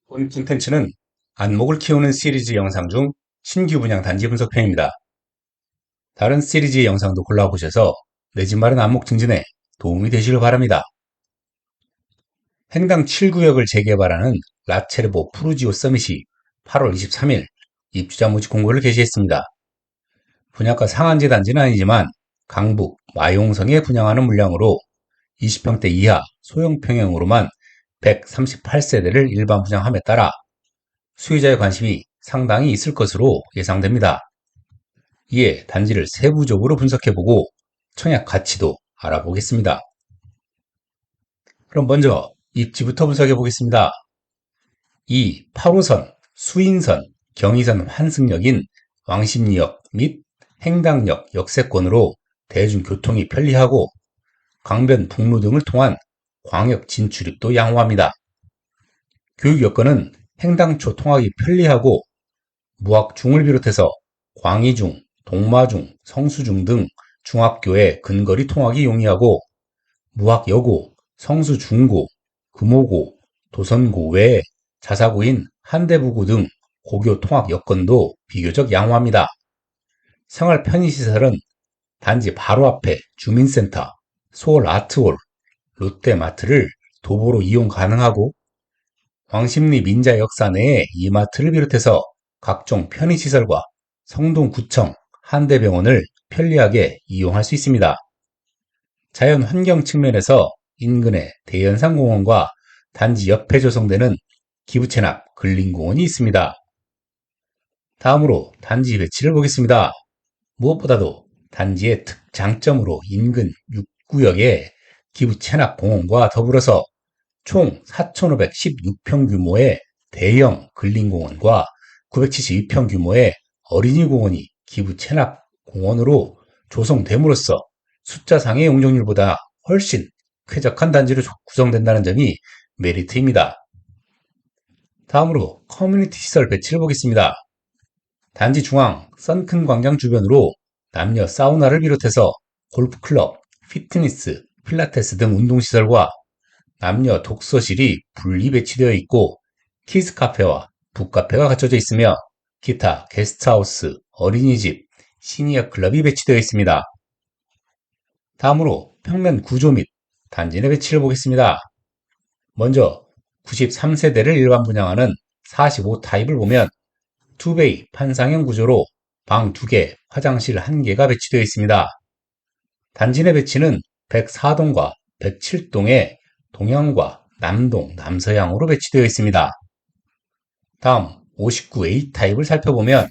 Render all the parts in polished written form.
본 콘텐츠는 안목을 키우는 시리즈 영상 중 신규 분양 단지 분석편입니다. 다른 시리즈의 영상도 골라보셔서 내 집 마련 안목 증진에 도움이 되시길 바랍니다. 행당 7구역을 재개발하는 라체르보 푸르지오 서밋이 8월 23일 입주자 모집 공고를 게시했습니다. 분양가 상한제 단지는 아니지만 강북 마용성에 분양하는 물량으로 20평대 이하 소형 평형으로만 138세대를 일반 분양함에 따라 수요자의 관심이 상당히 있을 것으로 예상됩니다. 이에 단지를 세부적으로 분석해보고 청약 가치도 알아보겠습니다. 그럼 먼저 입지부터 분석해보겠습니다. 이 8호선, 수인선, 경의선 환승역인 왕십리역 및 행당역 역세권으로 대중교통이 편리하고 강변 북로 등을 통한 광역 진출입도 양호합니다. 교육 여건은 행당초 통학이 편리하고 무학중을 비롯해서 광희중, 동마중, 성수중 등 중학교의 근거리 통학이 용이하고 무학여고, 성수중고, 금호고, 도선고 외에 자사고인 한대부고 등 고교 통학 여건도 비교적 양호합니다. 생활 편의시설은 단지 바로 앞에 주민센터, 서울 아트홀, 롯데마트를 도보로 이용 가능하고 왕십리 민자역사 내에 이마트를 비롯해서 각종 편의시설과 성동구청, 한대병원을 편리하게 이용할 수 있습니다. 자연 환경 측면에서 인근에 대연산공원과 단지 옆에 조성되는 기부채납 근린공원이 있습니다. 다음으로 단지 배치를 보겠습니다. 무엇보다도 단지의 특장점으로 인근 6구역에 기부채납공원과 더불어서 총 4,516평 규모의 대형 근린공원과 972평 규모의 어린이공원이 기부채납공원으로 조성됨으로써 숫자상의 용적률보다 훨씬 쾌적한 단지로 구성된다는 점이 메리트입니다. 다음으로 커뮤니티 시설 배치를 보겠습니다. 단지 중앙 선큰 광장 주변으로 남녀 사우나를 비롯해서 골프클럽, 피트니스, 필라테스 등 운동시설과 남녀 독서실이 분리 배치되어 있고 키즈카페와 북카페가 갖춰져 있으며 기타 게스트하우스, 어린이집, 시니어 클럽이 배치되어 있습니다. 다음으로 평면 구조 및 단지 내 배치를 보겠습니다. 먼저 93세대를 일반 분양하는 45타입을 보면 투베이 판상형 구조로 방 2개, 화장실 1개가 배치되어 있습니다. 단지 내 배치는 104동과 107동에 동향과 남동, 남서향으로 배치되어 있습니다. 다음 59A 타입을 살펴보면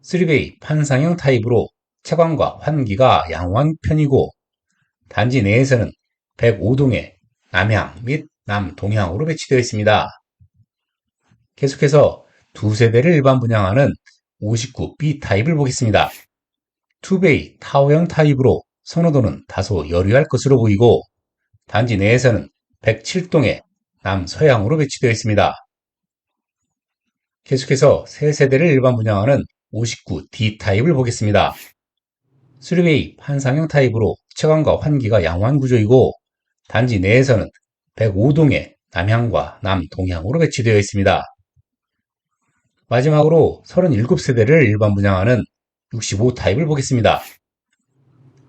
3베이 판상형 타입으로 채광과 환기가 양호한 편이고 단지 내에서는 105동에 남향 및 남동향으로 배치되어 있습니다. 계속해서 2세대를 일반 분양하는 59B 타입을 보겠습니다. 2베이 타워형 타입으로 선호도는 다소 여류할 것으로 보이고 단지 내에서는 107동에 남서향으로 배치되어 있습니다. 계속해서 3세대를 일반 분양하는 59D 타입을 보겠습니다. 3베이 판상형 타입으로 채광과 환기가 양호한 구조이고 단지 내에서는 105동에 남향과 남동향으로 배치되어 있습니다. 마지막으로 37세대를 일반 분양하는 65 타입을 보겠습니다.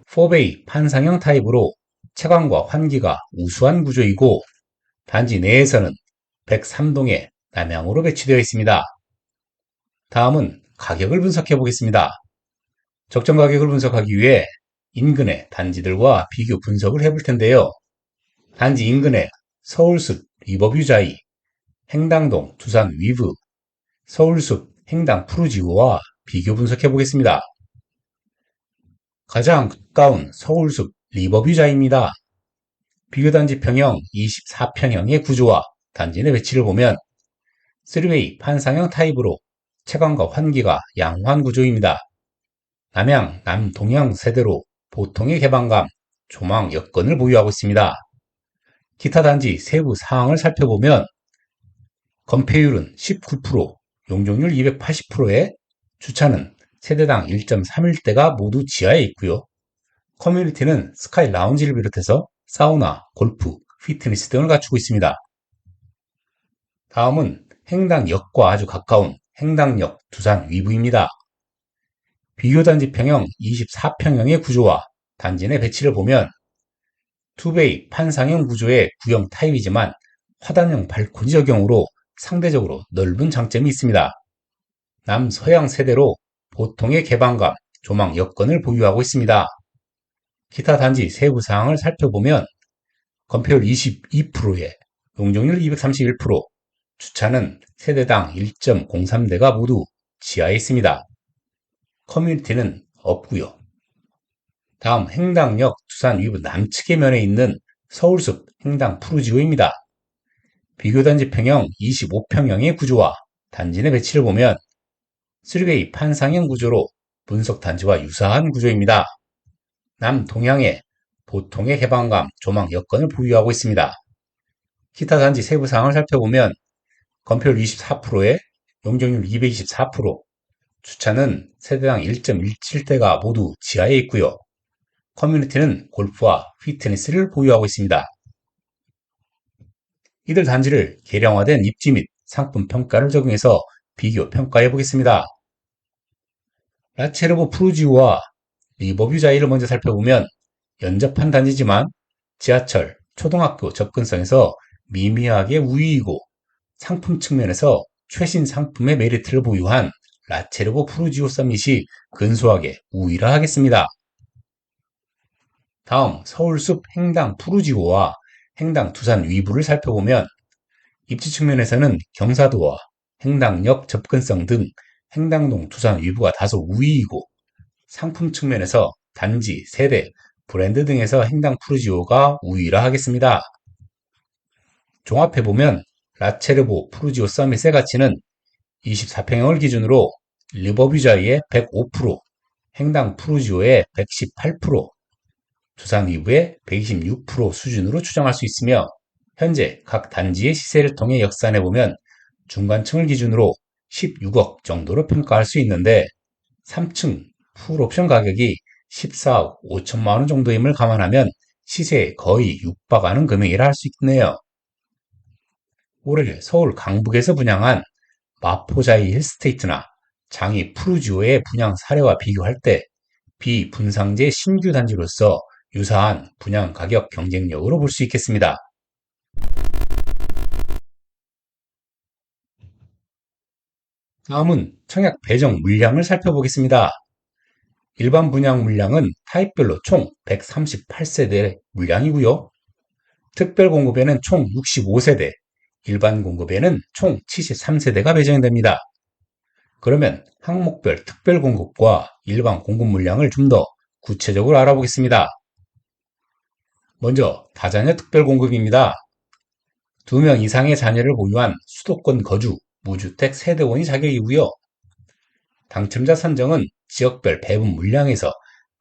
4베이 판상형 타입으로 채광과 환기가 우수한 구조이고 단지 내에서는 103동에 남향으로 배치되어 있습니다. 다음은 가격을 분석해 보겠습니다. 적정 가격을 분석하기 위해 인근의 단지들과 비교 분석을 해볼 텐데요. 단지 인근의 서울숲 리버뷰자이, 행당동 두산 위브, 서울숲 행당 푸르지오와 비교 분석해 보겠습니다. 가장 가까운 서울숲 리버뷰자입니다. 비교단지 평형 24평형의 구조와 단지 내 배치를 보면 3웨이 판상형 타입으로 채광과 환기가 양호한 구조입니다. 남향, 남동향 세대로 보통의 개방감, 조망 여건을 보유하고 있습니다. 기타 단지 세부 사항을 살펴보면 건폐율은 19%, 용적률 280%에 주차는 세대당 1.31대가 모두 지하에 있고요. 커뮤니티는 스카이 라운지를 비롯해서 사우나, 골프, 피트니스 등을 갖추고 있습니다. 다음은 행당역과 아주 가까운 행당역 두산 위부입니다. 비교단지 평형 24평형의 구조와 단지 내 배치를 보면 투베이 판상형 구조의 구형 타입이지만 화단형 발코니 적용으로 상대적으로 넓은 장점이 있습니다. 남서양 세대로 보통의 개방감, 조망 여건을 보유하고 있습니다. 기타 단지 세부 사항을 살펴보면 건폐율 22%에 용적률 231%, 주차는 세대당 1.03대가 모두 지하에 있습니다. 커뮤니티는 없고요. 다음 행당역 두산 위브 남측의 면에 있는 서울숲 행당 푸르지오입니다. 비교단지 평형 25평형의 구조와 단지 내 배치를 보면 3베이 판상형 구조로 분석단지와 유사한 구조입니다. 남동향에 보통의 개방감, 조망 여건을 보유하고 있습니다. 기타 단지 세부 사항을 살펴보면 건폐율 24%에 용적률 224%, 주차는 세대당 1.17대가 모두 지하에 있고요. 커뮤니티는 골프와 피트니스를 보유하고 있습니다. 이들 단지를 개량화된 입지 및 상품 평가를 적용해서 비교 평가해 보겠습니다. 라체르보 푸르지오와 리버뷰 자이를 먼저 살펴보면 연접한 단지지만 지하철, 초등학교 접근성에서 미미하게 우위이고 상품 측면에서 최신 상품의 메리트를 보유한 라체르보 푸르지오 서밋이 근소하게 우위라 하겠습니다. 다음 서울숲 행당 푸르지오와 행당 두산 위부를 살펴보면 입지 측면에서는 경사도와 행당역 접근성 등 행당동 두산 위부가 다소 우위이고 상품 측면에서 단지, 세대, 브랜드 등에서 행당 푸르지오가 우위라 하겠습니다. 종합해보면 라체르보 푸르지오 서밋의 가치는 24평형을 기준으로 리버뷰자이의 105%, 행당 푸르지오의 118%, 두산 위브의 126% 수준으로 추정할 수 있으며 현재 각 단지의 시세를 통해 역산해보면 중간층을 기준으로 16억 정도로 평가할 수 있는데 3층 풀옵션 가격이 14억 5천만 원 정도임을 감안하면 시세에 거의 육박하는 금액이라 할 수 있겠네요. 올해 서울 강북에서 분양한 마포자이 힐스테이트나 장이 푸르지오의 분양 사례와 비교할 때 비분상제 신규 단지로서 유사한 분양 가격 경쟁력으로 볼 수 있겠습니다. 다음은 청약 배정 물량을 살펴보겠습니다. 일반 분양 물량은 타입별로 총 138세대 물량이고요. 특별 공급에는 총 65세대, 일반 공급에는 총 73세대가 배정됩니다. 그러면 항목별 특별 공급과 일반 공급 물량을 좀 더 구체적으로 알아보겠습니다. 먼저 다자녀 특별 공급입니다. 2명 이상의 자녀를 보유한 수도권 거주, 무주택 세대원이 자격이고요. 당첨자 선정은 지역별 배분 물량에서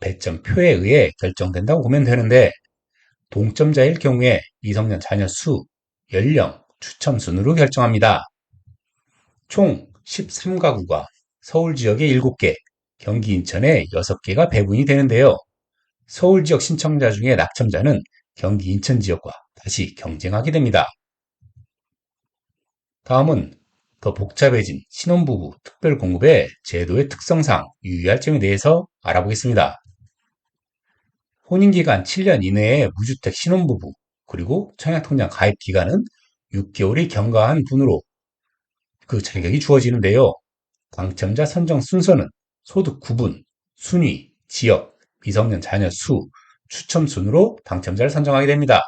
배점표에 의해 결정된다고 보면 되는데 동점자일 경우에 미성년 자녀 수, 연령, 추첨 순으로 결정합니다. 총 13가구가 서울 지역에 7개, 경기 인천에 6개가 배분이 되는데요. 서울 지역 신청자 중에 낙첨자는 경기 인천 지역과 다시 경쟁하게 됩니다. 다음은 더 복잡해진 신혼부부 특별공급의 제도의 특성상 유의할 점에 대해서 알아보겠습니다. 혼인기간 7년 이내의 무주택 신혼부부 그리고 청약통장 가입 기간은 6개월이 경과한 분으로 그 자격이 주어지는데요. 당첨자 선정 순서는 소득 구분, 순위, 지역, 미성년 자녀 수, 추첨 순으로 당첨자를 선정하게 됩니다.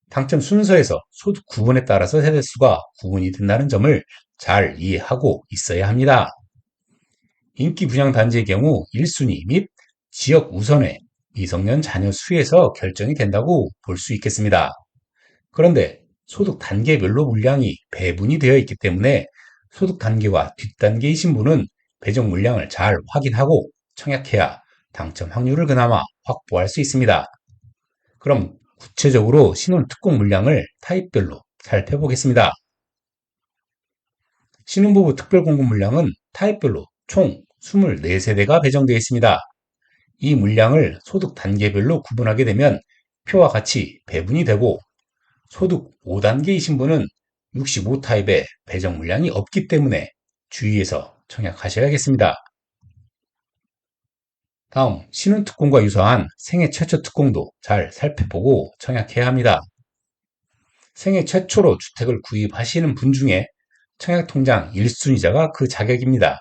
당첨 순서에서 소득 구분에 따라서 세대수가 구분이 된다는 점을 잘 이해하고 있어야 합니다. 인기 분양 단지의 경우 1순위 및 지역 우선의 미성년 자녀 수에서 결정이 된다고 볼 수 있겠습니다. 그런데 소득 단계별로 물량이 배분이 되어 있기 때문에 소득 단계와 뒷단계의 신분은 배정 물량을 잘 확인하고 청약해야 당첨 확률을 그나마 확보할 수 있습니다. 그럼 구체적으로 신혼 특공 물량을 타입별로 살펴보겠습니다. 신혼부부 특별공급 물량은 타입별로 총 24세대가 배정되어 있습니다. 이 물량을 소득 단계별로 구분하게 되면 표와 같이 배분이 되고 소득 5단계이신 분은 65 타입의 배정 물량이 없기 때문에 주의해서 청약하셔야겠습니다. 다음, 신혼특공과 유사한 생애 최초 특공도 잘 살펴보고 청약해야 합니다. 생애 최초로 주택을 구입하시는 분 중에 청약통장 1순위자가 그 자격입니다.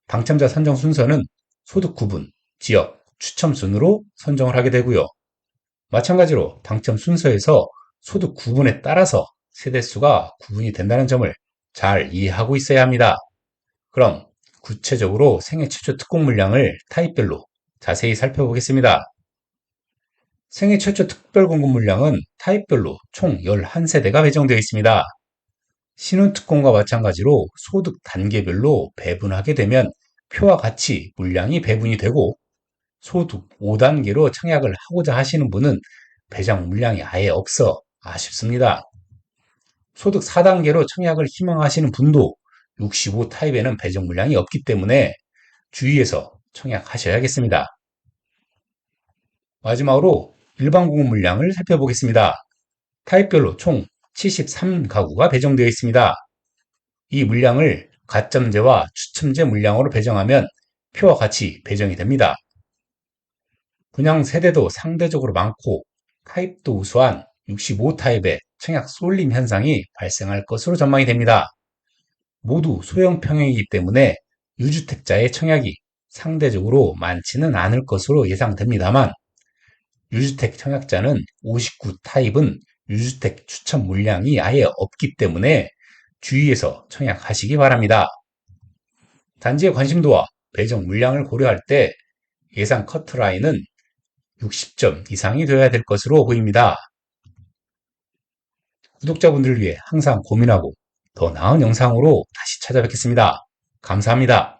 당첨자 선정 순서는 소득 구분, 지역, 추첨 순으로 선정을 하게 되고요. 마찬가지로 당첨 순서에서 소득 구분에 따라서 세대수가 구분이 된다는 점을 잘 이해하고 있어야 합니다. 그럼 구체적으로 생애 최초 특공 물량을 타입별로 자세히 살펴보겠습니다. 생애 최초 특별 공급 물량은 타입별로 총 11세대가 배정되어 있습니다. 신혼특공과 마찬가지로 소득 단계별로 배분하게 되면 표와 같이 물량이 배분이 되고 소득 5단계로 청약을 하고자 하시는 분은 배정 물량이 아예 없어 아쉽습니다. 소득 4단계로 청약을 희망하시는 분도 65 타입에는 배정 물량이 없기 때문에 주의해서 청약하셔야겠습니다. 마지막으로 일반 공급 물량을 살펴보겠습니다. 타입별로 총 73가구가 배정되어 있습니다. 이 물량을 가점제와 추첨제 물량으로 배정하면 표와 같이 배정이 됩니다. 분양 세대도 상대적으로 많고 타입도 우수한 65 타입의 청약 쏠림 현상이 발생할 것으로 전망이 됩니다. 모두 소형 평형이기 때문에 유주택자의 청약이 상대적으로 많지는 않을 것으로 예상됩니다만 유주택 청약자는 59 타입은 유주택 추천 물량이 아예 없기 때문에 주의해서 청약하시기 바랍니다. 단지의 관심도와 배정 물량을 고려할 때 예상 커트라인은 60점 이상이 되어야 될 것으로 보입니다. 구독자분들을 위해 항상 고민하고 더 나은 영상으로 다시 찾아뵙겠습니다. 감사합니다.